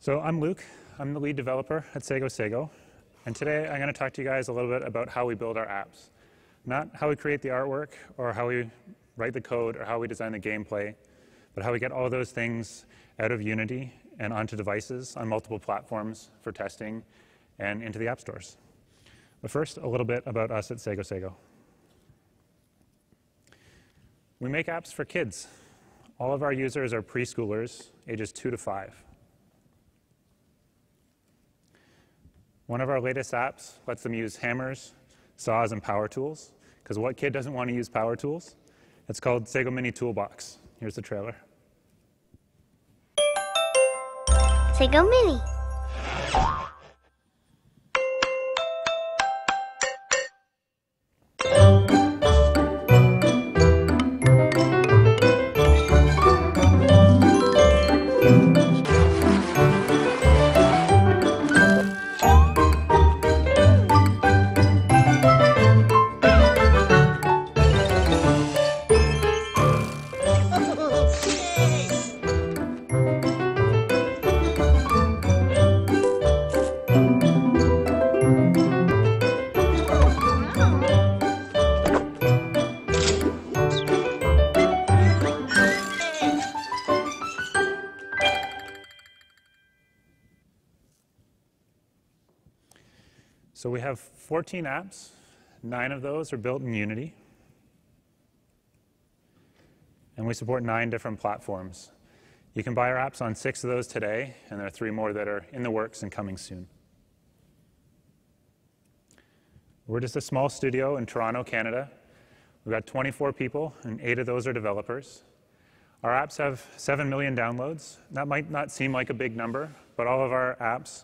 So I'm Luke. I'm the lead developer at Sago Sago. And today I'm going to talk to you guys a little bit about how we build our apps. Not how we create the artwork or how we write the code or how we design the gameplay, but how we get all those things out of Unity and onto devices on multiple platforms for testing and into the app stores. But first, a little bit about us at Sago Sago. We make apps for kids. All of our users are preschoolers, ages 2 to 5. One of our latest apps lets them use hammers, saws, and power tools, because what kid doesn't want to use power tools? It's called Sago Mini Toolbox. Here's the trailer. Sago Mini. So we have 14 apps. 9 of those are built in Unity. And we support 9 different platforms. You can buy our apps on 6 of those today, and there are 3 more that are in the works and coming soon. We're just a small studio in Toronto, Canada. We've got 24 people, and 8 of those are developers. Our apps have 7 million downloads. That might not seem like a big number, but all of our apps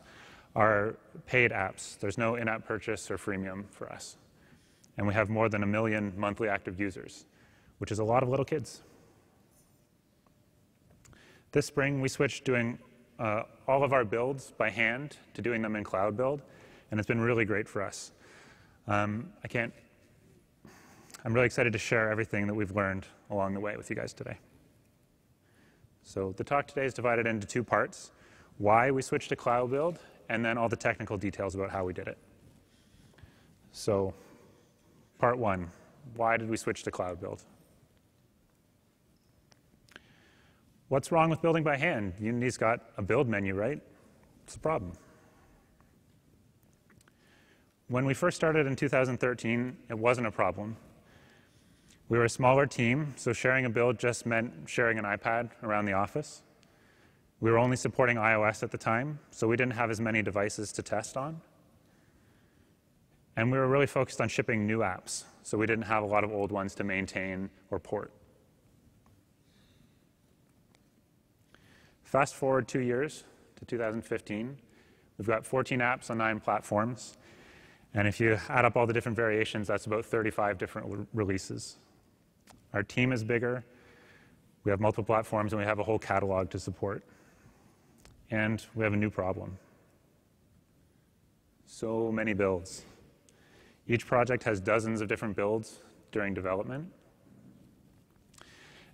are paid apps. There's no in-app purchase or freemium for us. And we have more than 1 million monthly active users, which is a lot of little kids. This spring, we switched doing all of our builds by hand to doing them in Cloud Build, and it's been really great for us. I'm really excited to share everything that we've learned along the way with you guys today. So the talk today is divided into 2 parts: why we switched to Cloud Build, and then all the technical details about how we did it. So part 1, why did we switch to Cloud Build? What's wrong with building by hand? Unity's got a build menu, right? What's the problem? When we first started in 2013, it wasn't a problem. We were a smaller team, so sharing a build just meant sharing an iPad around the office. We were only supporting iOS at the time, so we didn't have as many devices to test on. And we were really focused on shipping new apps, so we didn't have a lot of old ones to maintain or port. Fast forward 2 years to 2015. We've got 14 apps on 9 platforms. And if you add up all the different variations, that's about 35 different releases. Our team is bigger. We have multiple platforms, and we have a whole catalog to support. And we have a new problem. So many builds. Each project has dozens of different builds during development.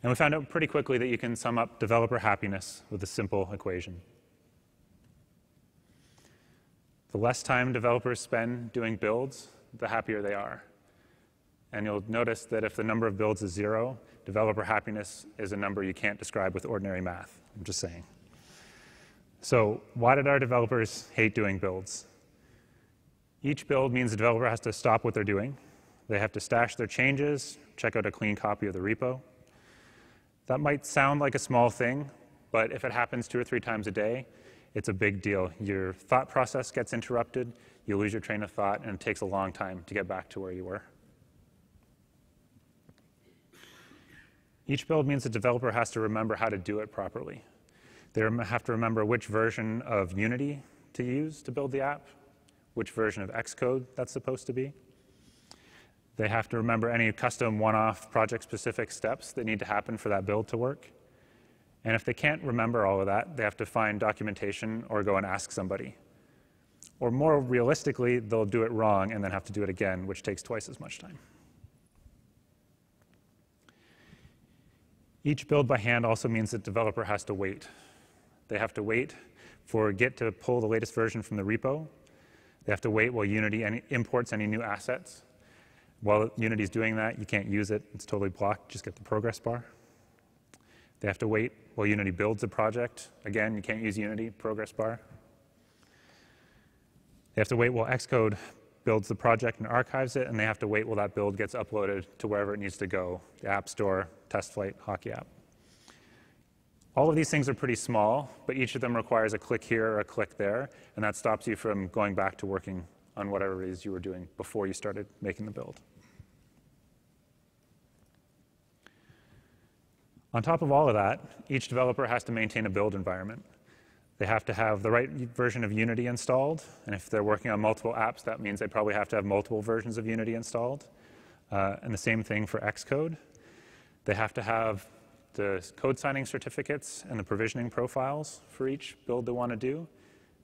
And we found out pretty quickly that you can sum up developer happiness with a simple equation. The less time developers spend doing builds, the happier they are. And you'll notice that if the number of builds is 0, developer happiness is a number you can't describe with ordinary math. I'm just saying. So why did our developers hate doing builds? Each build means the developer has to stop what they're doing. They have to stash their changes, check out a clean copy of the repo. That might sound like a small thing, but if it happens 2 or 3 times a day, it's a big deal. Your thought process gets interrupted, you lose your train of thought, and it takes a long time to get back to where you were. Each build means the developer has to remember how to do it properly. They have to remember which version of Unity to use to build the app, which version of Xcode that's supposed to be. They have to remember any custom one-off project-specific steps that need to happen for that build to work. And if they can't remember all of that, they have to find documentation or go and ask somebody. Or more realistically, they'll do it wrong and then have to do it again, which takes twice as much time. Each build by hand also means that the developer has to wait. They have to wait For Git to pull the latest version from the repo, they have to wait while Unity imports any new assets. While Unity is doing that, you can't use it. It's totally blocked. Just get the progress bar. They have to wait while Unity builds a project. Again, you can't use Unity, progress bar. They have to wait while Xcode builds the project and archives it, and they have to wait while that build gets uploaded to wherever it needs to go, the App Store, Test Flight, Hockey App. All of these things are pretty small, but each of them requires a click here or a click there, and that stops you from going back to working on whatever it is you were doing before you started making the build. On top of all of that, each developer has to maintain a build environment. They have to have the right version of Unity installed, and if they're working on multiple apps, that means they probably have to have multiple versions of Unity installed. And the same thing for Xcode. They have to have the code signing certificates and the provisioning profiles for each build they want to do,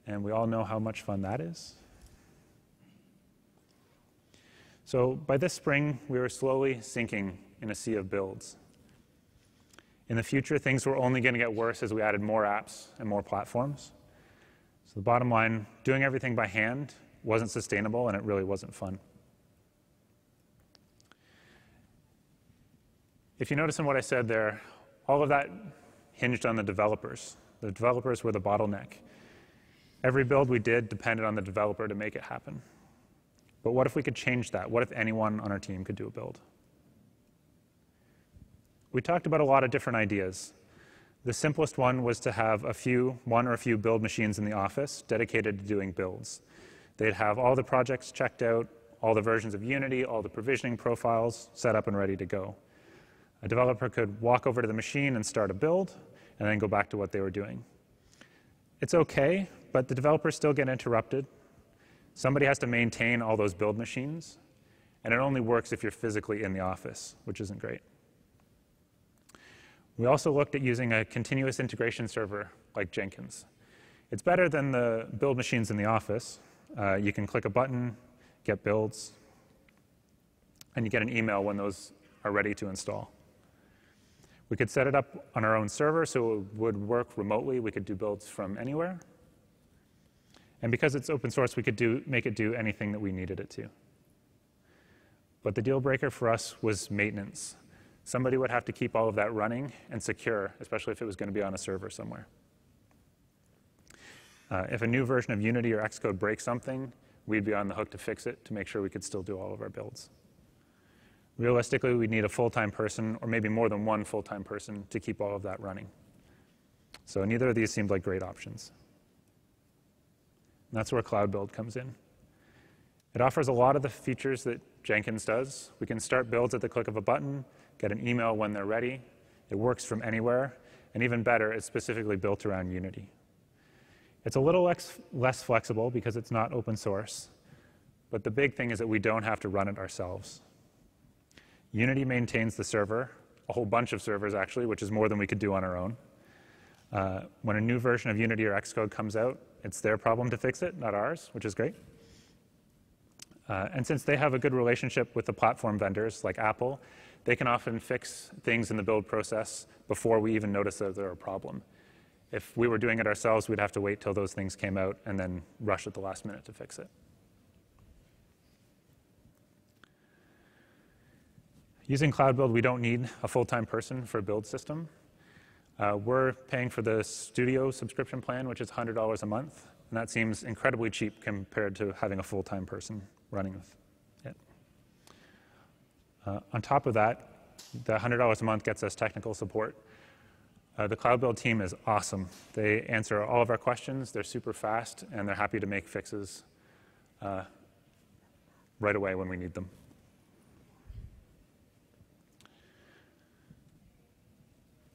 and we all know how much fun that is. So by this spring, we were slowly sinking in a sea of builds. In the future, things were only going to get worse as we added more apps and more platforms. So the bottom line, doing everything by hand wasn't sustainable, and it really wasn't fun. If you notice in what I said there, all of that hinged on the developers. The developers were the bottleneck. Every build we did depended on the developer to make it happen. But what if we could change that? What if anyone on our team could do a build? We talked about a lot of different ideas. The simplest one was to have one or a few build machines in the office dedicated to doing builds. They'd have all the projects checked out, all the versions of Unity, all the provisioning profiles set up and ready to go. A developer could walk over to the machine and start a build, and then go back to what they were doing. It's okay, but the developers still get interrupted. Somebody has to maintain all those build machines, and it only works if you're physically in the office, which isn't great. We also looked at using a continuous integration server like Jenkins. It's better than the build machines in the office. You can click a button, get builds, and you get an email when those are ready to install. We could set it up on our own server so it would work remotely. We could do builds from anywhere. And because it's open source, we could make it do anything that we needed it to. But the deal breaker for us was maintenance. Somebody would have to keep all of that running and secure, especially if it was going to be on a server somewhere. If a new version of Unity or Xcode breaks something, we'd be on the hook to fix it to make sure we could still do all of our builds. Realistically, we'd need a full-time person, or maybe more than one full-time person, to keep all of that running. So neither of these seemed like great options. And that's where Cloud Build comes in. It offers a lot of the features that Jenkins does. We can start builds at the click of a button, get an email when they're ready. It works from anywhere. And even better, it's specifically built around Unity. It's a little less flexible because it's not open source. But the big thing is that we don't have to run it ourselves. Unity maintains the server, a whole bunch of servers actually, which is more than we could do on our own. When a new version of Unity or Xcode comes out, it's their problem to fix it, not ours, which is great. And since they have a good relationship with the platform vendors like Apple, they can often fix things in the build process before we even notice that they're a problem. If we were doing it ourselves, we'd have to wait till those things came out and then rush at the last minute to fix it. Using Cloud Build, we don't need a full-time person for a build system. We're paying for the Studio subscription plan, which is $100 a month. And that seems incredibly cheap compared to having a full-time person running with it. On top of that, the $100 a month gets us technical support. The Cloud Build team is awesome. They answer all of our questions. They're super fast, and they're happy to make fixes right away when we need them.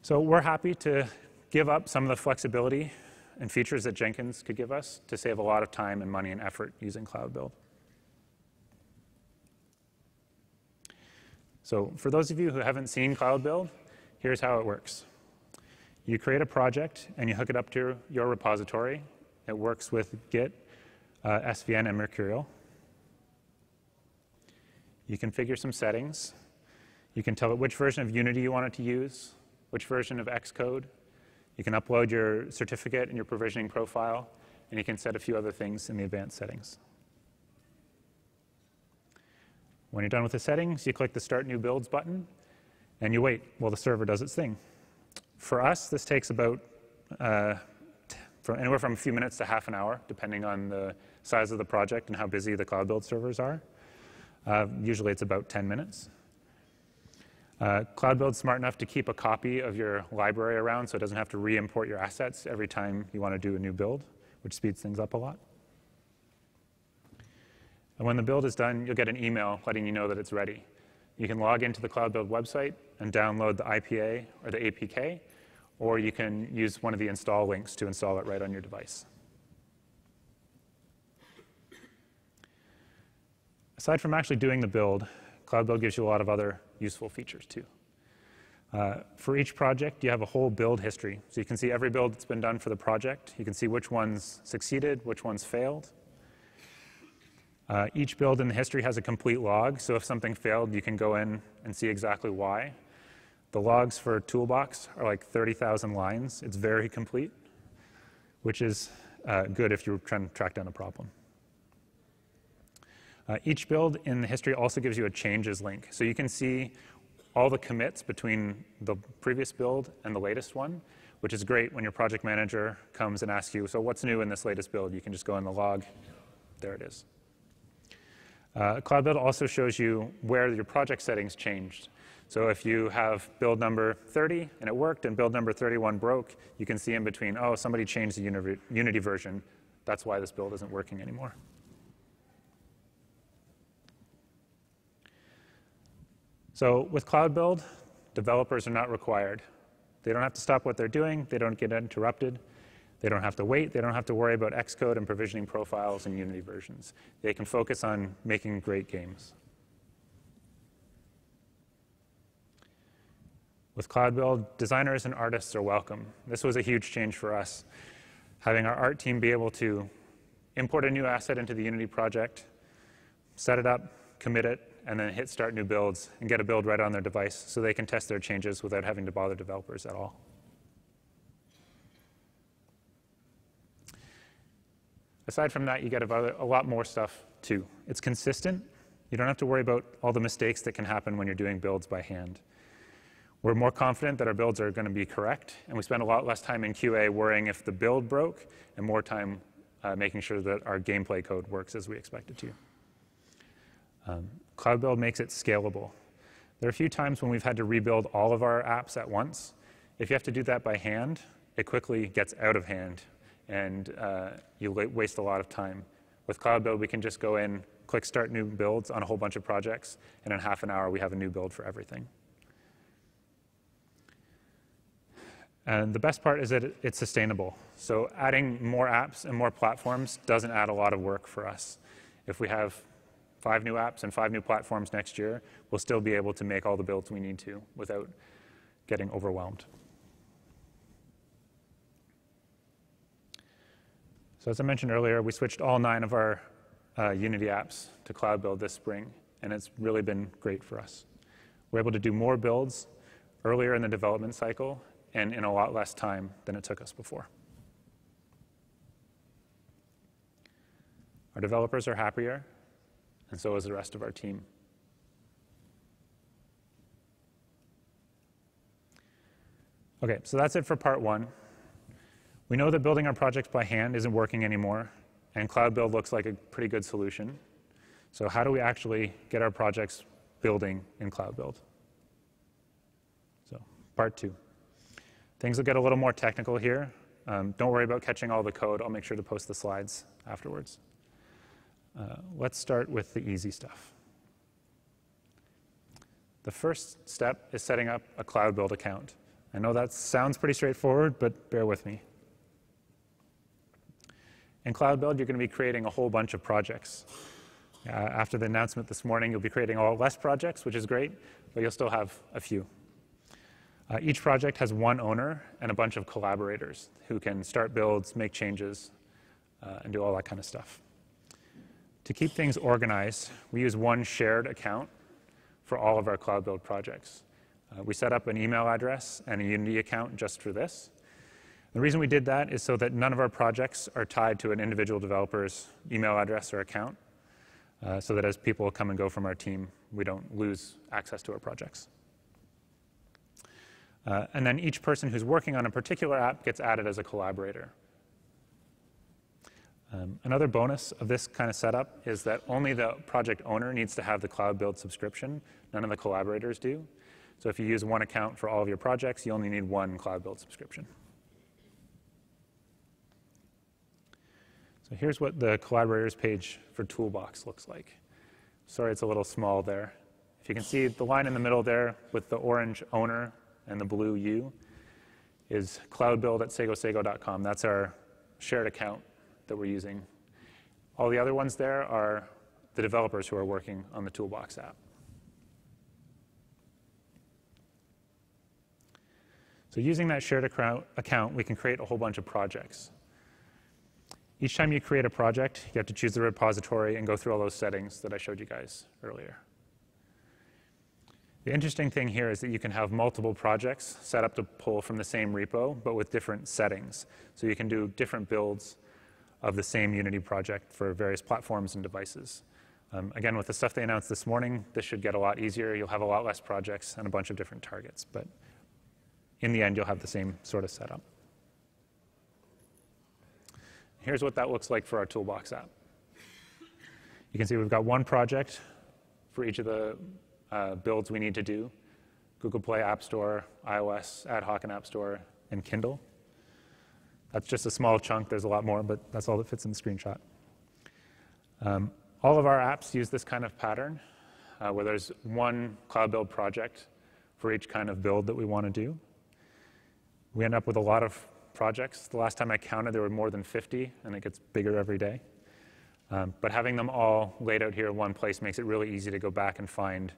So we're happy to give up some of the flexibility and features that Jenkins could give us to save a lot of time and money and effort using Cloud Build. So for those of you who haven't seen Cloud Build, here's how it works. You create a project, and you hook it up to your repository. It works with Git, SVN, and Mercurial. You configure some settings. You can tell it which version of Unity you want it to use, which version of Xcode. You can upload your certificate and your provisioning profile, and you can set a few other things in the advanced settings. When you're done with the settings, you click the Start New Builds button, and you wait while the server does its thing. For us, this takes about anywhere from a few minutes to half an hour, depending on the size of the project and how busy the Cloud Build servers are. Usually it's about 10 minutes. Cloud Build's smart enough to keep a copy of your library around so it doesn't have to re-import your assets every time you want to do a new build, which speeds things up a lot. And when the build is done, you'll get an email letting you know that it's ready. You can log into the Cloud Build website and download the IPA or the APK, or you can use one of the install links to install it right on your device. Aside from actually doing the build, Cloud Build gives you a lot of other useful features too. For each project, you have a whole build history. So you can see every build that's been done for the project. You can see which ones succeeded, which ones failed. Each build in the history has a complete log, so if something failed, you can go in and see exactly why. The logs for Toolbox are like 30,000 lines. It's very complete, which is good if you're trying to track down a problem. Each build in the history also gives you a changes link, so you can see all the commits between the previous build and the latest one, which is great when your project manager comes and asks you, so what's new in this latest build? You can just go in the log. There it is. Cloud Build also shows you where your project settings changed. So if you have build number 30 and it worked and build number 31 broke, you can see in between, oh, somebody changed the Unity version. That's why this build isn't working anymore. So with Cloud Build, developers are not required. They don't have to stop what they're doing. They don't get interrupted. They don't have to wait. They don't have to worry about Xcode and provisioning profiles and Unity versions. They can focus on making great games. With Cloud Build, designers and artists are welcome. This was a huge change for us. Having our art team be able to import a new asset into the Unity project, set it up, commit it, and then hit Start New Builds and get a build right on their device so they can test their changes without having to bother developers at all. Aside from that, you get a lot more stuff too. It's consistent. You don't have to worry about all the mistakes that can happen when you're doing builds by hand. We're more confident that our builds are going to be correct, and we spend a lot less time in QA worrying if the build broke and more time making sure that our gameplay code works as we expect it to. Cloud Build makes it scalable. There are a few times when we've had to rebuild all of our apps at once. If you have to do that by hand, it quickly gets out of hand, and you waste a lot of time. With Cloud Build, we can just go in, click Start New Builds on a whole bunch of projects, and in half an hour, we have a new build for everything. And the best part is that it's sustainable. So adding more apps and more platforms doesn't add a lot of work for us. If we have 5 new apps and 5 new platforms next year, we'll still be able to make all the builds we need to without getting overwhelmed. So as I mentioned earlier, we switched all 9 of our Unity apps to Cloud Build this spring, and it's really been great for us. We're able to do more builds earlier in the development cycle and in a lot less time than it took us before. Our developers are happier, and so is the rest of our team. Okay, so that's it for part 1. We know that building our projects by hand isn't working anymore, and Cloud Build looks like a pretty good solution. So how do we actually get our projects building in Cloud Build? So part 2. Things will get a little more technical here. Don't worry about catching all the code. I'll make sure to post the slides afterwards. Let's start with the easy stuff. The first step is setting up a Cloud Build account. I know that sounds pretty straightforward, but bear with me. In Cloud Build, you're going to be creating a whole bunch of projects. After the announcement this morning, you'll be creating less projects, which is great, but you'll still have a few. Each project has one owner and a bunch of collaborators who can start builds, make changes, and do all that kind of stuff. To keep things organized, we use one shared account for all of our Cloud Build projects. We set up an email address and a Unity account just for this. The reason we did that is so that none of our projects are tied to an individual developer's email address or account, so that as people come and go from our team, we don't lose access to our projects. And then each person who's working on a particular app gets added as a collaborator. Another bonus of this kind of setup is that only the project owner needs to have the Cloud Build subscription. None of the collaborators do. So if you use one account for all of your projects, you only need one Cloud Build subscription. So here's what the Collaborators page for Toolbox looks like. Sorry, it's a little small there. If you can see the line in the middle there with the orange owner and the blue U is cloudbuild@sagosago.com. That's our shared account that we're using. All the other ones there are the developers who are working on the Toolbox app. So using that shared account, we can create a whole bunch of projects. Each time you create a project, you have to choose the repository and go through all those settings that I showed you guys earlier. The interesting thing here is that you can have multiple projects set up to pull from the same repo, but with different settings. So you can do different builds of the same Unity project for various platforms and devices. Again, with the stuff they announced this morning, this should get a lot easier. You'll have a lot less projects and a bunch of different targets. But in the end, you'll have the same sort of setup. Here's what that looks like for our Toolbox app. You can see we've got one project for each of the builds we need to do: Google Play App Store, iOS, Ad Hoc and App Store, and Kindle. That's just a small chunk. There's a lot more, but that's all that fits in the screenshot. All of our apps use this kind of pattern, where there's one Cloud Build project for each kind of build that we want to do. We end up with a lot of projects. The last time I counted, there were more than 50, and it gets bigger every day. But having them all laid out here in one place makes it really easy to go back and find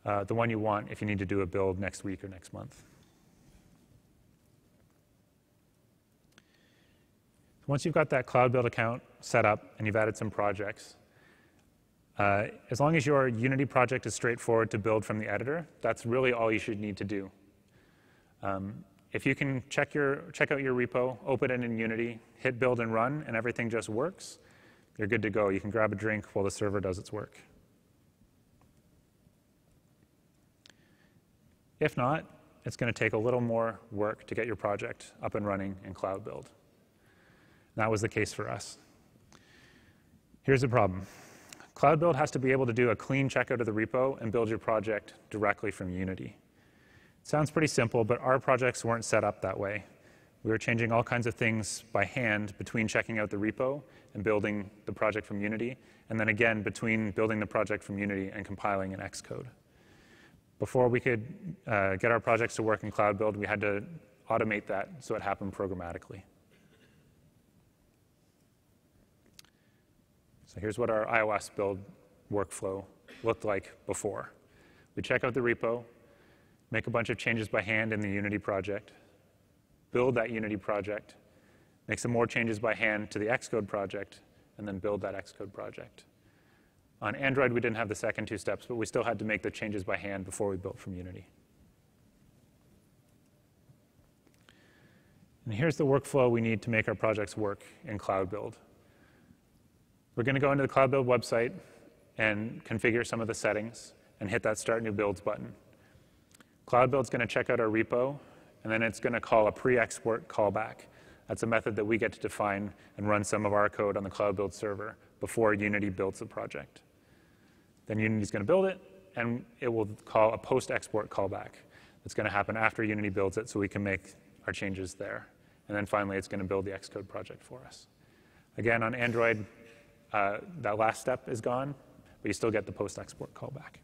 the one you want if you need to do a build next week or next month. Once you've got that Cloud Build account set up and you've added some projects, as long as your Unity project is straightforward to build from the editor, that's really all you should need to do. If you can check out your repo, open it in Unity, hit build and run, and everything just works, you're good to go. You can grab a drink while the server does its work. If not, it's going to take a little more work to get your project up and running in Cloud Build. That was the case for us. Here's the problem. Cloud Build has to be able to do a clean checkout of the repo and build your project directly from Unity. It sounds pretty simple, but our projects weren't set up that way. We were changing all kinds of things by hand between checking out the repo and building the project from Unity, and then again between building the project from Unity and compiling in Xcode. Before we could get our projects to work in Cloud Build, we had to automate that so it happened programmatically. So here's what our iOS build workflow looked like before. We check out the repo, make a bunch of changes by hand in the Unity project, build that Unity project, make some more changes by hand to the Xcode project, and then build that Xcode project. On Android, we didn't have the second two steps, but we still had to make the changes by hand before we built from Unity. And here's the workflow we need to make our projects work in Cloud Build. We're going to go into the Cloud Build website and configure some of the settings and hit that Start New Builds button. Cloud Build's going to check out our repo, and then it's going to call a pre-export callback. That's a method that we get to define and run some of our code on the Cloud Build server before Unity builds the project. Then Unity's going to build it, and it will call a post-export callback. That's going to happen after Unity builds it so we can make our changes there. And then finally, it's going to build the Xcode project for us. Again, on Android, that last step is gone, but you still get the post-export callback.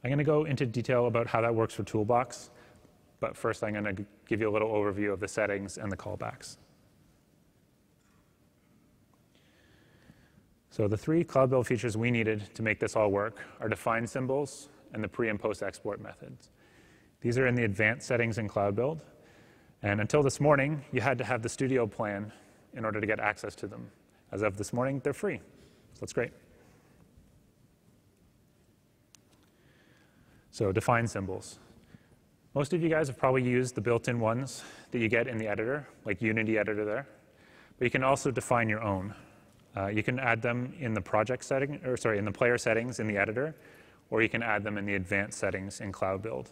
I'm going to go into detail about how that works for Toolbox, but first I'm going to give you a little overview of the settings and the callbacks. So the three Cloud Build features we needed to make this all work are define symbols and the pre and post export methods. These are in the advanced settings in Cloud Build, and until this morning, you had to have the Studio plan in order to get access to them. As of this morning, they're free, so that's great. So define symbols. Most of you guys have probably used the built-in ones that you get in the editor, like Unity editor there. But you can also define your own. You can add them in the project setting, or sorry, in the player settings in the editor, or you can add them in the advanced settings in Cloud Build.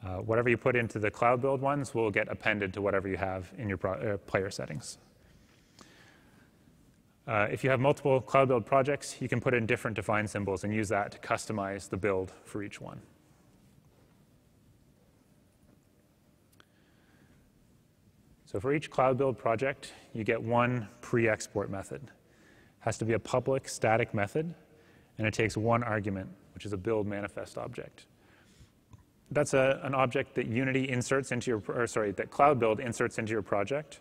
Whatever you put into the Cloud Build ones will get appended to whatever you have in your player settings. If you have multiple Cloud Build projects, you can put in different define symbols and use that to customize the build for each one. So for each Cloud Build project, you get one pre-export method. It has to be a public static method, and it takes one argument, which is a build manifest object. That's an object that Unity inserts into your, or sorry, that Cloud Build inserts into your project,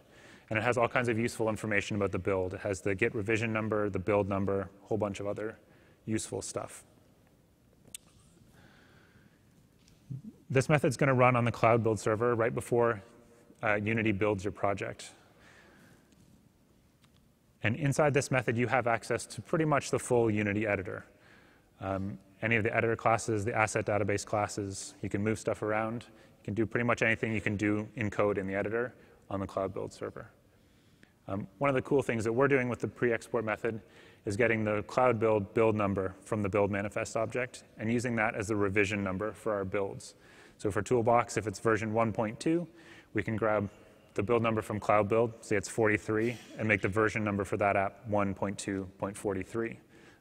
and it has all kinds of useful information about the build. It has the git revision number, the build number, a whole bunch of other useful stuff. This method's going to run on the Cloud Build server right before Unity builds your project. And inside this method, you have access to pretty much the full Unity editor. Any of the editor classes, the asset database classes, you can move stuff around. You can do pretty much anything you can do in code in the editor on the Cloud Build server. One of the cool things that we're doing with the pre-export method is getting the Cloud Build number from the build manifest object and using that as the revision number for our builds. So for Toolbox, if it's version 1.2, we can grab the build number from Cloud Build, say it's 43, and make the version number for that app 1.2.43. The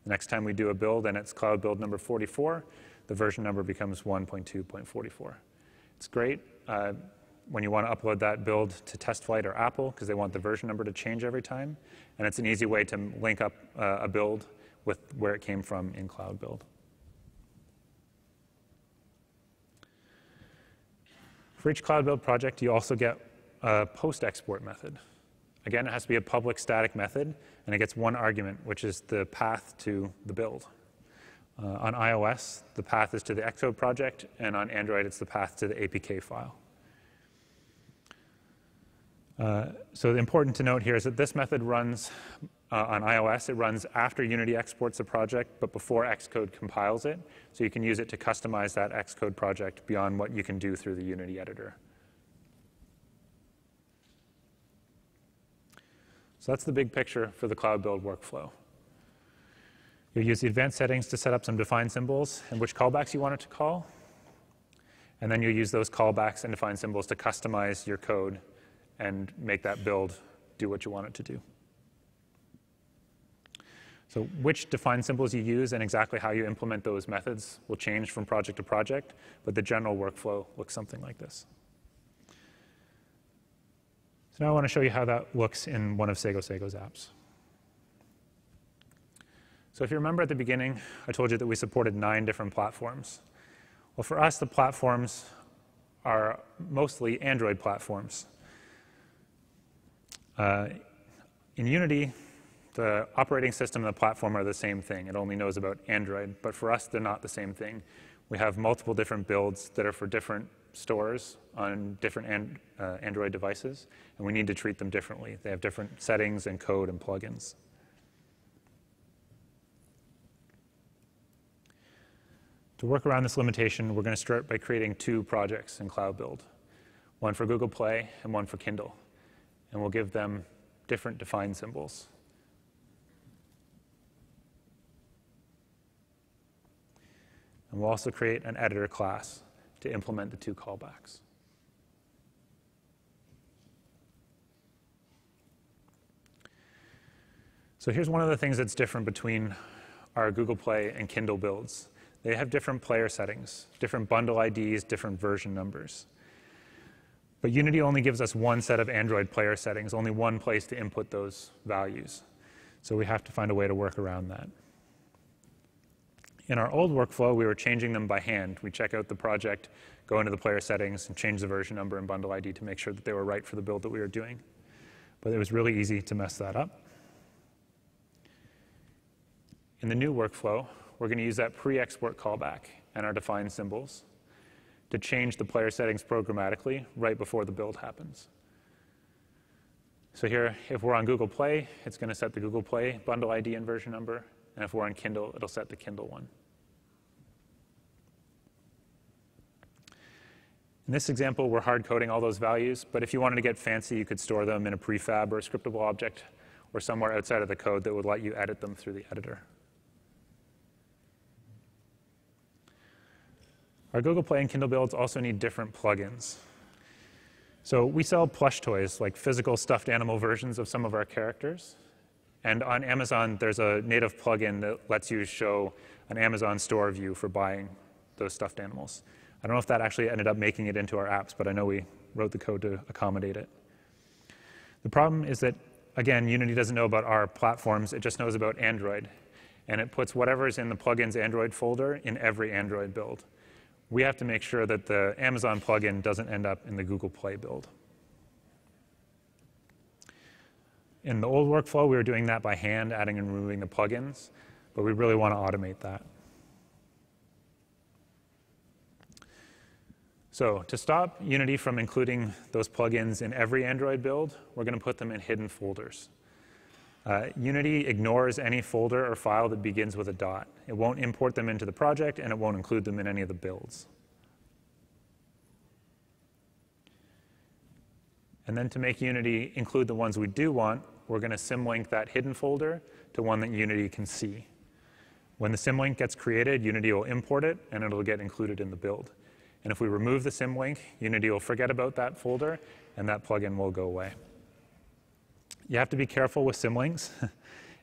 next time we do a build and it's Cloud Build number 44, the version number becomes 1.2.44. It's great when you want to upload that build to TestFlight or Apple because they want the version number to change every time. And it's an easy way to link up a build with where it came from in Cloud Build. For each Cloud Build project, you also get a post-export method. Again, it has to be a public static method, and it gets one argument, which is the path to the build. On iOS, the path is to the Xcode project, and on Android, it's the path to the APK file. So important to note here is that this method runs on iOS. It runs after Unity exports a project, but before Xcode compiles it. So you can use it to customize that Xcode project beyond what you can do through the Unity editor. So that's the big picture for the Cloud Build workflow. You'll use the advanced settings to set up some define symbols and which callbacks you want it to call. And then you'll use those callbacks and define symbols to customize your code and make that build do what you want it to do. So which define symbols you use and exactly how you implement those methods will change from project to project, but the general workflow looks something like this. So now I want to show you how that looks in one of Sago Sago's apps. So if you remember at the beginning, I told you that we supported 9 different platforms. Well, for us, the platforms are mostly Android platforms. In Unity, the operating system and the platform are the same thing. It only knows about Android. But for us, they're not the same thing. We have multiple different builds that are for different stores on different Android devices, and we need to treat them differently. They have different settings and code and plugins. To work around this limitation, we're going to start by creating 2 projects in Cloud Build, one for Google Play and one for Kindle. And we'll give them different define symbols. And we'll also create an editor class to implement the 2 callbacks. So here's one of the things that's different between our Google Play and Kindle builds. They have different player settings, different bundle IDs, different version numbers. But Unity only gives us one set of Android player settings, only one place to input those values. So we have to find a way to work around that. In our old workflow, we were changing them by hand. We check out the project, go into the player settings, and change the version number and bundle ID to make sure that they were right for the build that we were doing. But it was really easy to mess that up. In the new workflow, we're going to use that pre-export callback and our define symbols to change the player settings programmatically right before the build happens. So here, if we're on Google Play, it's going to set the Google Play bundle ID and version number. And if we're on Kindle, it'll set the Kindle one. In this example, we're hard coding all those values, but if you wanted to get fancy, you could store them in a prefab or a scriptable object or somewhere outside of the code that would let you edit them through the editor. Our Google Play and Kindle builds also need different plugins. So we sell plush toys, like physical stuffed animal versions of some of our characters. And on Amazon, there's a native plugin that lets you show an Amazon store view for buying those stuffed animals. I don't know if that actually ended up making it into our apps, but I know we wrote the code to accommodate it. The problem is that, again, Unity doesn't know about our platforms. It just knows about Android. And it puts whatever is in the plugins Android folder in every Android build. We have to make sure that the Amazon plugin doesn't end up in the Google Play build. In the old workflow, we were doing that by hand, adding and removing the plugins, but we really want to automate that. So to stop Unity from including those plugins in every Android build, we're going to put them in hidden folders. Unity ignores any folder or file that begins with a dot. It won't import them into the project, and it won't include them in any of the builds. And then to make Unity include the ones we do want, we're going to symlink that hidden folder to one that Unity can see. When the symlink gets created, Unity will import it, and it'll get included in the build. And if we remove the symlink, Unity will forget about that folder, and that plugin will go away. You have to be careful with symlinks.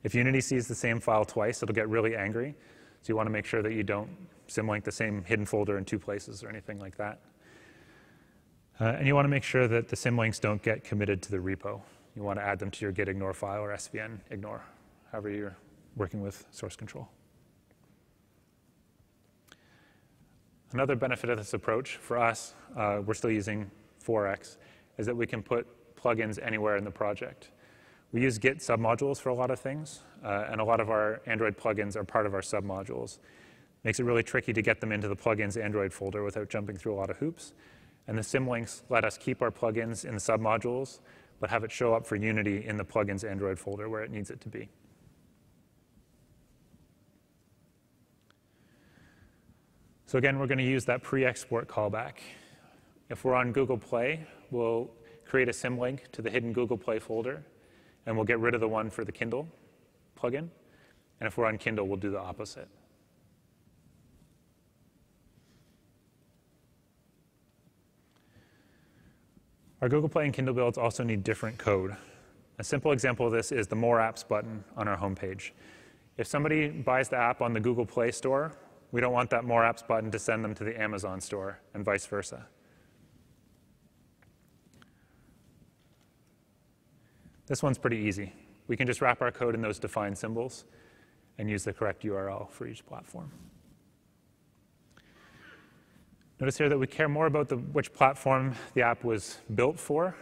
If Unity sees the same file twice, it'll get really angry. So you want to make sure that you don't symlink the same hidden folder in two places or anything like that. And you want to make sure that the symlinks don't get committed to the repo. You want to add them to your git ignore file or svn ignore, however you're working with source control. Another benefit of this approach for us, we're still using 4x, is that we can put plugins anywhere in the project. We use Git submodules for a lot of things, and a lot of our Android plugins are part of our submodules. Makes it really tricky to get them into the plugins Android folder without jumping through a lot of hoops. And the symlinks let us keep our plugins in the submodules, but have it show up for Unity in the plugins Android folder where it needs it to be. So again, we're going to use that pre-export callback. If we're on Google Play, we'll create a symlink to the hidden Google Play folder, and we'll get rid of the one for the Kindle plugin. And if we're on Kindle, we'll do the opposite. Our Google Play and Kindle builds also need different code. A simple example of this is the More Apps button on our homepage. If somebody buys the app on the Google Play Store, we don't want that More Apps button to send them to the Amazon store, and vice versa. This one's pretty easy. We can just wrap our code in those defined symbols and use the correct URL for each platform. Notice here that we care more about which platform the app was built for,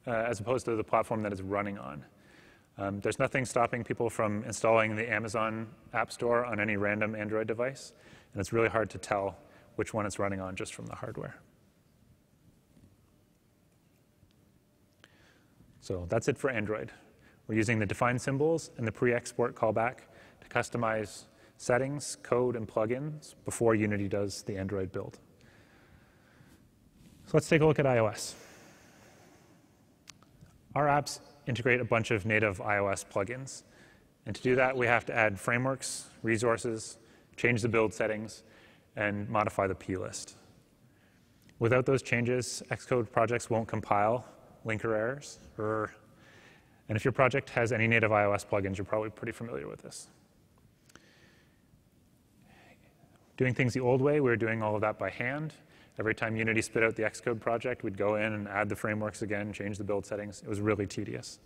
as opposed to the platform that it's running on. There's nothing stopping people from installing the Amazon App Store on any random Android device, and it's really hard to tell which one it's running on just from the hardware. So that's it for Android. We're using the defined symbols and the pre-export callback to customize settings, code, and plugins before Unity does the Android build. So let's take a look at iOS. Our apps integrate a bunch of native iOS plugins. And to do that, we have to add frameworks, resources, change the build settings, and modify the plist. Without those changes, Xcode projects won't compile, linker errors, and if your project has any native iOS plugins, you're probably pretty familiar with this. Doing things the old way, we were doing all of that by hand. Every time Unity spit out the Xcode project, we'd go in and add the frameworks again, change the build settings. It was really tedious.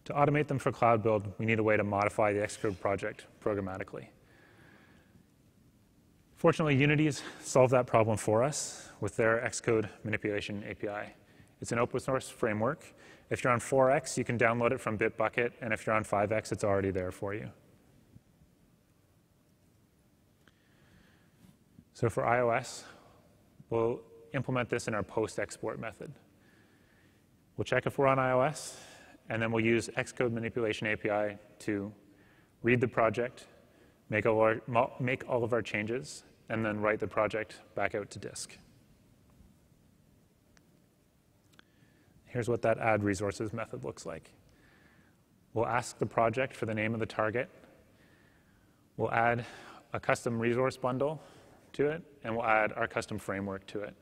To automate them for cloud build, we need a way to modify the Xcode project programmatically. Fortunately, Unity's solved that problem for us with their Xcode Manipulation Api. It's an open source framework. If you're on 4x, you can download it from Bitbucket, and if you're on 5x, it's already there for you. So for iOS, we'll implement this in our post-export method. We'll check if we're on iOS, and then we'll use Xcode Manipulation Api to read the project, make all of our changes, and then write the project back out to disk. Here's what that add resources method looks like. We'll ask the project for the name of the target. We'll add a custom resource bundle to it, and we'll add our custom framework to it.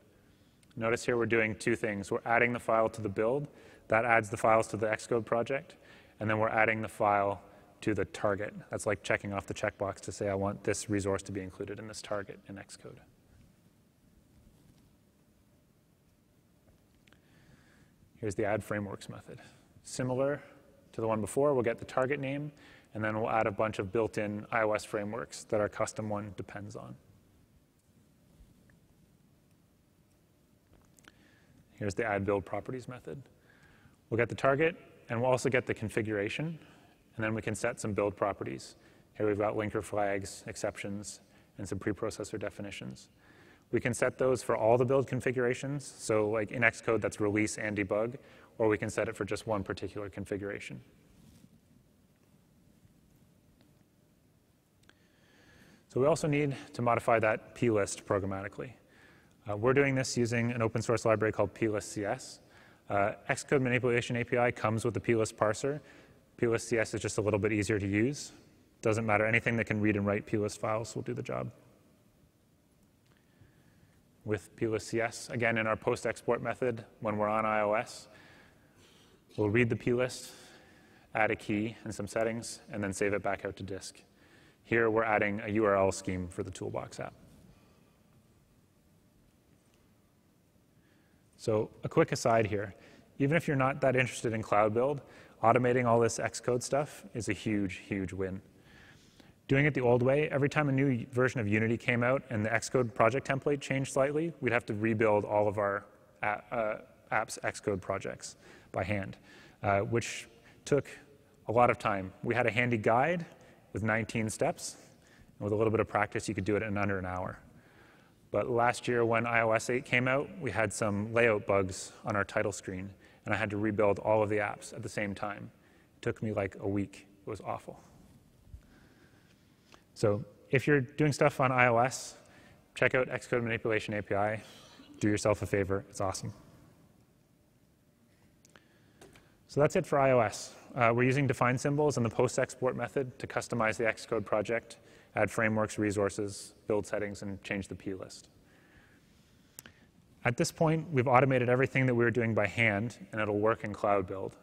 Notice here we're doing two things. We're adding the file to the build. That adds the files to the Xcode project. And then we're adding the file to the target. That's like checking off the checkbox to say I want this resource to be included in this target in Xcode. Here's the add frameworks method. Similar to the one before, we'll get the target name, and then we'll add a bunch of built-in iOS frameworks that our custom one depends on. Here's the add build properties method. We'll get the target, and we'll also get the configuration, and then we can set some build properties. Here we've got linker flags, exceptions, and some preprocessor definitions. We can set those for all the build configurations, so like in Xcode that's release and debug, or we can set it for just one particular configuration. So we also need to modify that plist programmatically. We're doing this using an open source library called plist.cs. Xcode Manipulation Api comes with a plist parser. Plist.cs is just a little bit easier to use. Doesn't matter, anything that can read and write plist files will do the job. With plist.cs, again in our post-export method, when we're on iOS, we'll read the plist, add a key and some settings, and then save it back out to disk. Here we're adding a URL scheme for the Toolbox app. So a quick aside here, even if you're not that interested in cloud build, automating all this Xcode stuff is a huge, huge win. Doing it the old way, every time a new version of Unity came out and the Xcode project template changed slightly, we'd have to rebuild all of our app's Xcode projects by hand, which took a lot of time. We had a handy guide with 19 steps, and with a little bit of practice, you could do it in under an hour. But last year, when iOS 8 came out, we had some layout bugs on our title screen, and I had to rebuild all of the apps at the same time. It took me like a week. It was awful. So if you're doing stuff on iOS, check out Xcode Manipulation API. Do yourself a favor. It's awesome. So that's it for iOS. We're using define symbols and the post-export method to customize the Xcode project, add frameworks, resources, build settings, and change the plist. At this point, we've automated everything that we were doing by hand, and it'll work in cloud build.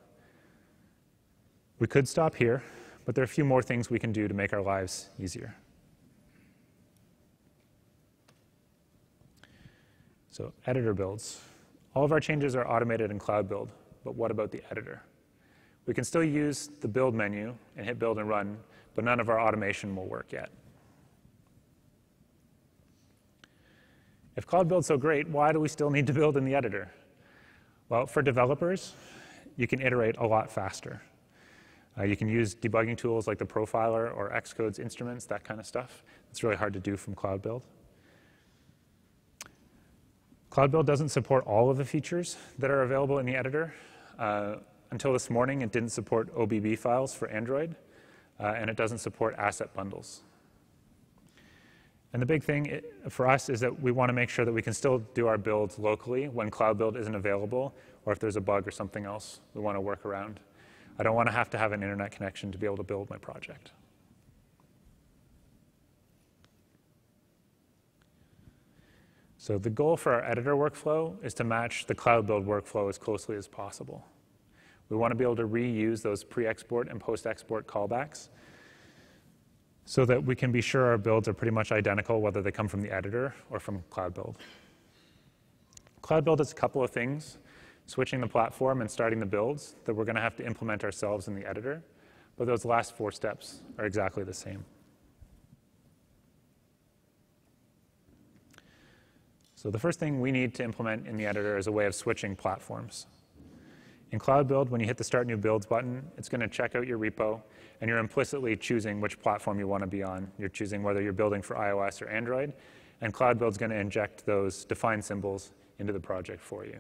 We could stop here, but there are a few more things we can do to make our lives easier. So editor builds. All of our changes are automated in cloud build, but what about the editor? We can still use the build menu and hit build and run, but none of our automation will work yet. If cloud build's so great, why do we still need to build in the editor? Well, for developers, you can iterate a lot faster. You can use debugging tools like the profiler or Xcode's instruments, that kind of stuff. It's really hard to do from cloud build. Cloud build doesn't support all of the features that are available in the editor. Until this morning, it didn't support OBB files for Android, and it doesn't support asset bundles. And the big thing for us is that we want to make sure that we can still do our builds locally when cloud build isn't available, or if there's a bug or something else we want to work around. I don't want to have an internet connection to be able to build my project. So the goal for our editor workflow is to match the cloud build workflow as closely as possible. We want to be able to reuse those pre-export and post-export callbacks so that we can be sure our builds are pretty much identical, whether they come from the editor or from cloud build. Cloud build is a couple of things, switching the platform and starting the builds that we're going to have to implement ourselves in the editor, but those last 4 steps are exactly the same. So the first thing we need to implement in the editor is a way of switching platforms. In Cloud Build, when you hit the Start New Builds button, it's going to check out your repo, and you're implicitly choosing which platform you want to be on. You're choosing whether you're building for iOS or Android, and Cloud Build's going to inject those define symbols into the project for you.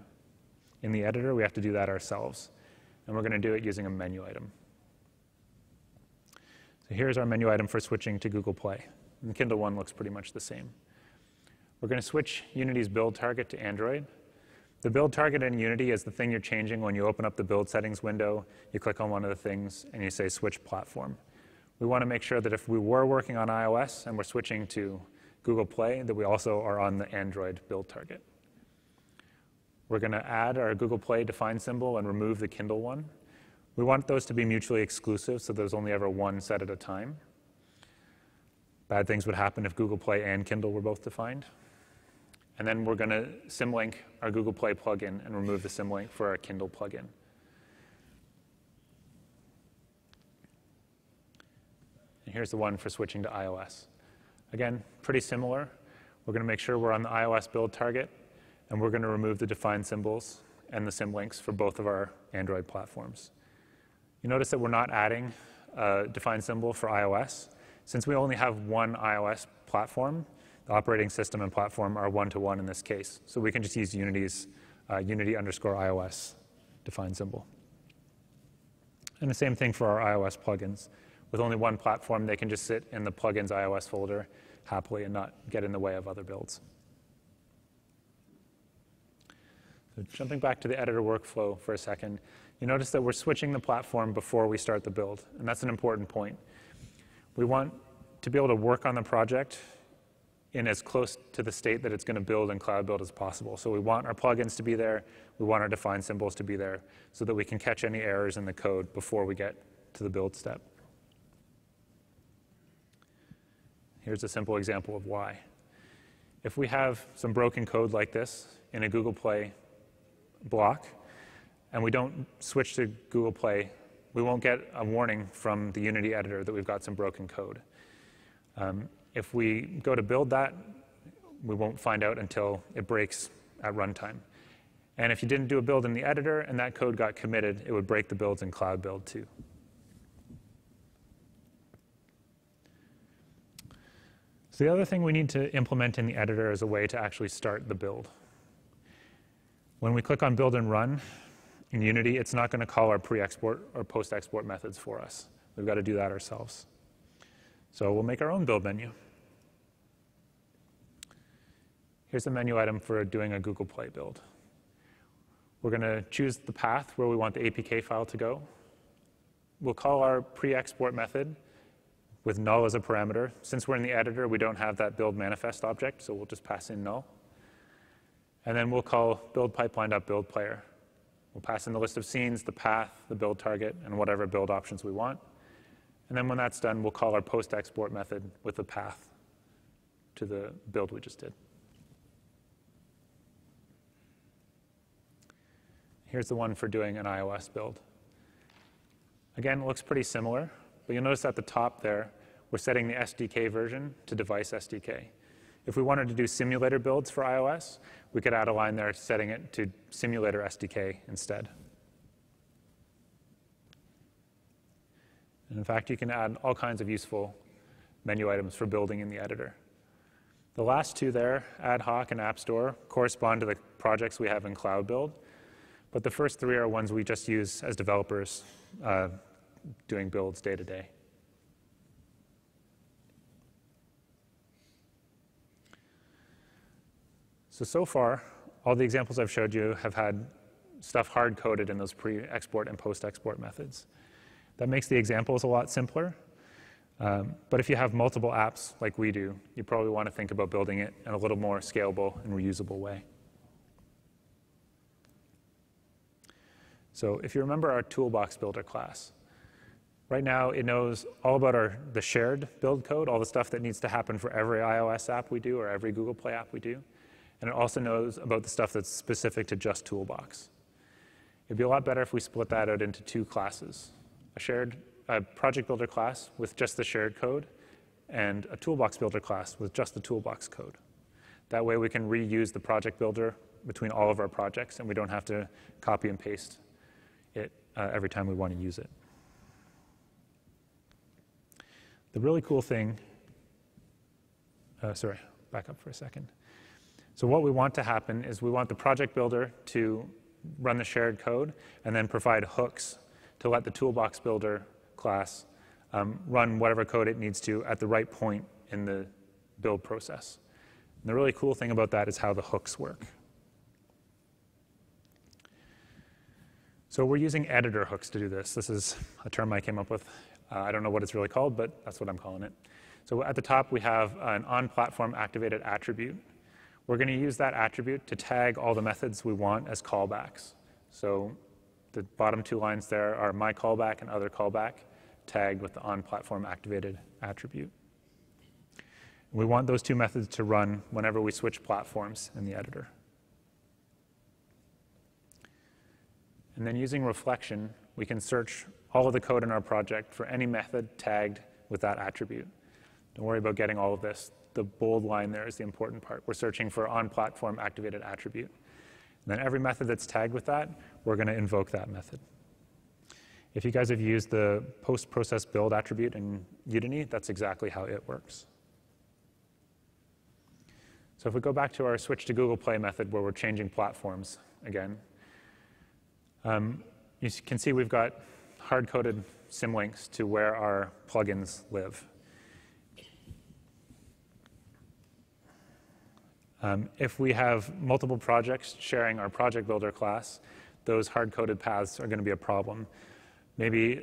In the editor, we have to do that ourselves, and we're going to do it using a menu item. So here's our menu item for switching to Google Play. And Kindle One looks pretty much the same. We're going to switch Unity's build target to Android. The build target in Unity is the thing you're changing when you open up the build settings window, you click on one of the things, and you say switch platform. We want to make sure that if we were working on iOS and we're switching to Google Play, that we also are on the Android build target. We're going to add our Google Play define symbol and remove the Kindle one. We want those to be mutually exclusive, so there's only ever one set at a time. Bad things would happen if Google Play and Kindle were both defined. And then we're going to symlink our Google Play plugin and remove the symlink for our Kindle plugin. And here's the one for switching to iOS. Again, pretty similar. We're going to make sure we're on the iOS build target, and we're going to remove the define symbols and the symlinks for both of our Android platforms. You notice that we're not adding a define symbol for iOS. Since we only have one iOS platform, the operating system and platform are one-to-one in this case. So we can just use Unity's Unity_iOS define symbol. And the same thing for our iOS plugins. With only one platform, they can just sit in the plugins iOS folder happily and not get in the way of other builds. So jumping back to the editor workflow for a second, you notice that we're switching the platform before we start the build, and that's an important point. We want to be able to work on the project in as close to the state that it's going to build in Cloud Build as possible. So we want our plugins to be there, we want our define symbols to be there, so that we can catch any errors in the code before we get to the build step. Here's a simple example of why. If we have some broken code like this in a Google Play block, and we don't switch to Google Play, we won't get a warning from the Unity editor that we've got some broken code. If we go to build that, we won't find out until it breaks at runtime. And if you didn't do a build in the editor and that code got committed, it would break the builds in Cloud Build too. So the other thing we need to implement in the editor is a way to actually start the build. When we click on build and run in Unity, it's not going to call our pre-export or post-export methods for us. We've got to do that ourselves. So we'll make our own build menu. Here's a menu item for doing a Google Play build. We're going to choose the path where we want the APK file to go. We'll call our pre-export method with null as a parameter. Since we're in the editor, we don't have that build manifest object, so we'll just pass in null. And then we'll call build pipeline.buildPlayer. We'll pass in the list of scenes, the path, the build target, and whatever build options we want. And then when that's done, we'll call our post-export method with the path to the build we just did. Here's the one for doing an iOS build. Again, it looks pretty similar, but you'll notice at the top there, we're setting the SDK version to device SDK. If we wanted to do simulator builds for iOS, we could add a line there setting it to simulator SDK instead. And in fact, you can add all kinds of useful menu items for building in the editor. The last two there, ad hoc and app store, correspond to the projects we have in Cloud Build. But the first three are ones we just use as developers doing builds day to day. So far, all the examples I've showed you have had stuff hard-coded in those pre-export and post-export methods. That makes the examples a lot simpler. But if you have multiple apps like we do, you probably want to think about building it in a little more scalable and reusable way. So if you remember our Toolbox Builder class, right now it knows all about the shared build code, all the stuff that needs to happen for every iOS app we do or every Google Play app we do. And it also knows about the stuff that's specific to just Toolbox. It'd be a lot better if we split that out into two classes. A project builder class with just the shared code, and a toolbox builder class with just the toolbox code. That way we can reuse the project builder between all of our projects, and we don't have to copy and paste it every time we want to use it. The really cool thing, sorry, back up for a second. So what we want to happen is we want the project builder to run the shared code and then provide hooks to let the toolbox builder class run whatever code it needs to at the right point in the build process. And the really cool thing about that is how the hooks work. So we're using editor hooks to do this. This is a term I came up with. I don't know what it's really called, but that's what I'm calling it. So at the top, we have an on-platform activated attribute. We're going to use that attribute to tag all the methods we want as callbacks. So the bottom two lines there are my callback and other callback tagged with the on-platform activated attribute. We want those two methods to run whenever we switch platforms in the editor. And then using reflection, we can search all of the code in our project for any method tagged with that attribute. Don't worry about getting all of this. The bold line there is the important part. We're searching for on-platform activated attribute. And then every method that's tagged with that, we're going to invoke that method. If you guys have used the post-process build attribute in Udemy, that's exactly how it works. So if we go back to our switch to Google Play method where we're changing platforms again, you can see we've got hard-coded symlinks to where our plugins live. If we have multiple projects sharing our project builder class, those hard-coded paths are going to be a problem. Maybe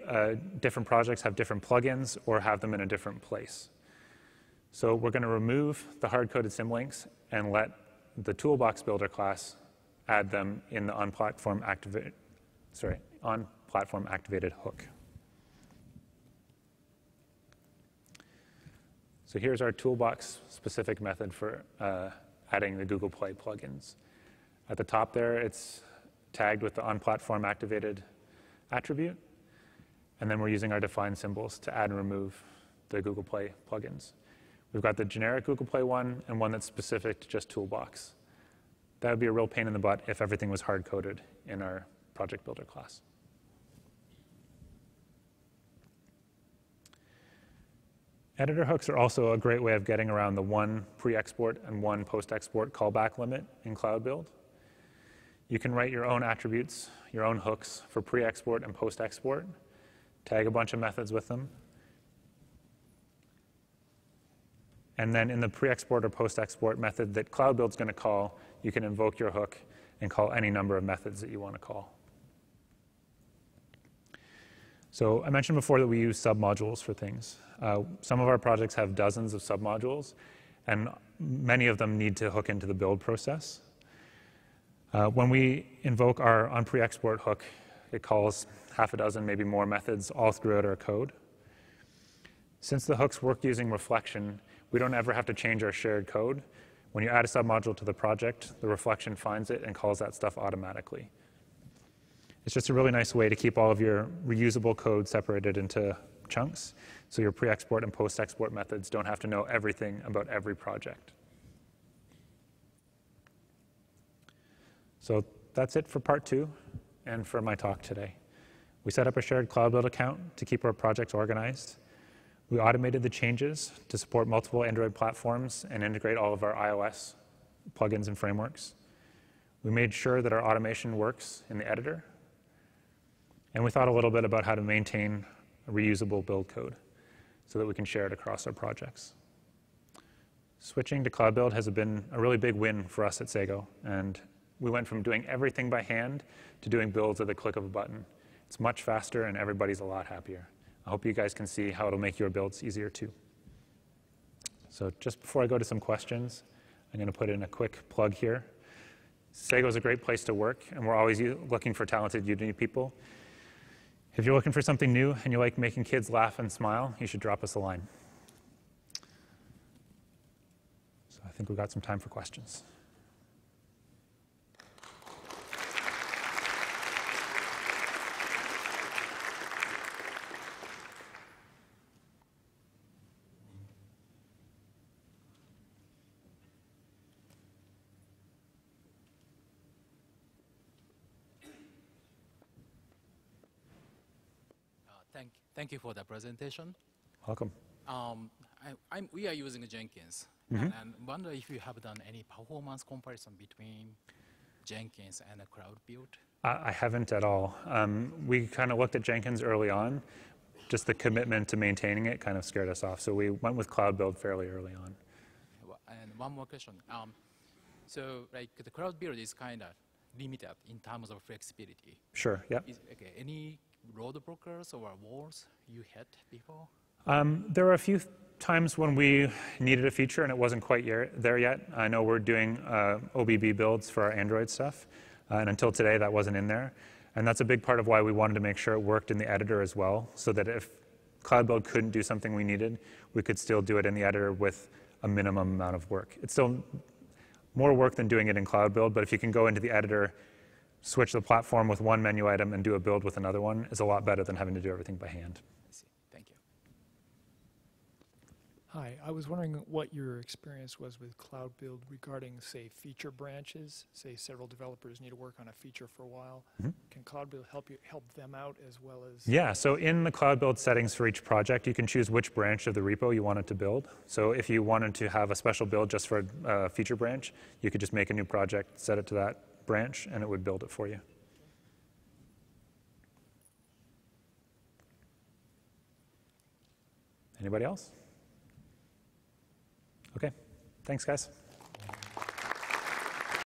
different projects have different plugins or have them in a different place. So we're going to remove the hard-coded symlinks and let the Toolbox builder class add them in the on-platform activated hook. So here's our Toolbox specific method for adding the Google Play plugins. At the top there, it's tagged with the on-platform activated attribute. And then we're using our define symbols to add and remove the Google Play plugins. We've got the generic Google Play one and one that's specific to just Toolbox. That would be a real pain in the butt if everything was hard-coded in our project builder class. Editor hooks are also a great way of getting around the one pre-export and one post-export callback limit in Cloud Build. You can write your own attributes, your own hooks for pre-export and post-export, tag a bunch of methods with them, and then in the pre-export or post-export method that Cloud Build's going to call, you can invoke your hook and call any number of methods that you want to call. So I mentioned before that we use submodules for things. Some of our projects have dozens of submodules, and many of them need to hook into the build process. When we invoke our onPre-export hook, it calls half a dozen, maybe more methods all throughout our code. Since the hooks work using reflection, we don't ever have to change our shared code. When you add a submodule to the project, the reflection finds it and calls that stuff automatically. It's just a really nice way to keep all of your reusable code separated into chunks, so your pre-export and post-export methods don't have to know everything about every project. So that's it for part 2 and for my talk today. We set up a shared Cloud Build account to keep our projects organized. We automated the changes to support multiple Android platforms and integrate all of our iOS plugins and frameworks. We made sure that our automation works in the editor. And we thought a little bit about how to maintain a reusable build code so that we can share it across our projects. Switching to Cloud Build has been a really big win for us at Sago. And we went from doing everything by hand to doing builds at the click of a button. It's much faster, and everybody's a lot happier. I hope you guys can see how it'll make your builds easier too. So just before I go to some questions, I'm going to put in a quick plug here. Sago is a great place to work, and we're always looking for talented Udemy people. If you're looking for something new and you like making kids laugh and smile, you should drop us a line. So I think we've got some time for questions. Thank you for the presentation. Welcome. We are using Jenkins, Mm-hmm. and wonder if you have done any performance comparison between Jenkins and a Cloud Build. I haven't at all. We kind of looked at Jenkins early on. Just the commitment to maintaining it kind of scared us off. So we went with Cloud Build fairly early on. And one more question. So like the cloud build is kind of limited in terms of flexibility. Sure, yeah. Okay, any roadblockers or walls you hit before? There were a few times when we needed a feature and it wasn't quite there yet. I know we're doing OBB builds for our Android stuff, and until today that wasn't in there. And that's a big part of why we wanted to make sure it worked in the editor as well, so that if Cloud Build couldn't do something we needed, we could still do it in the editor with a minimum amount of work. It's still more work than doing it in Cloud Build, but if you can go into the editor, switch the platform with one menu item and do a build with another one, is a lot better than having to do everything by hand. I see. Thank you. Hi, I was wondering what your experience was with Cloud Build regarding, say, feature branches. Say several developers need to work on a feature for a while. Can Cloud Build help them out as well as? Yeah, so in the Cloud Build settings for each project, you can choose which branch of the repo you want it to build. So if you wanted to have a special build just for a feature branch, you could just make a new project, set it to that branch, and it would build it for you. Anybody else? Okay, thanks guys.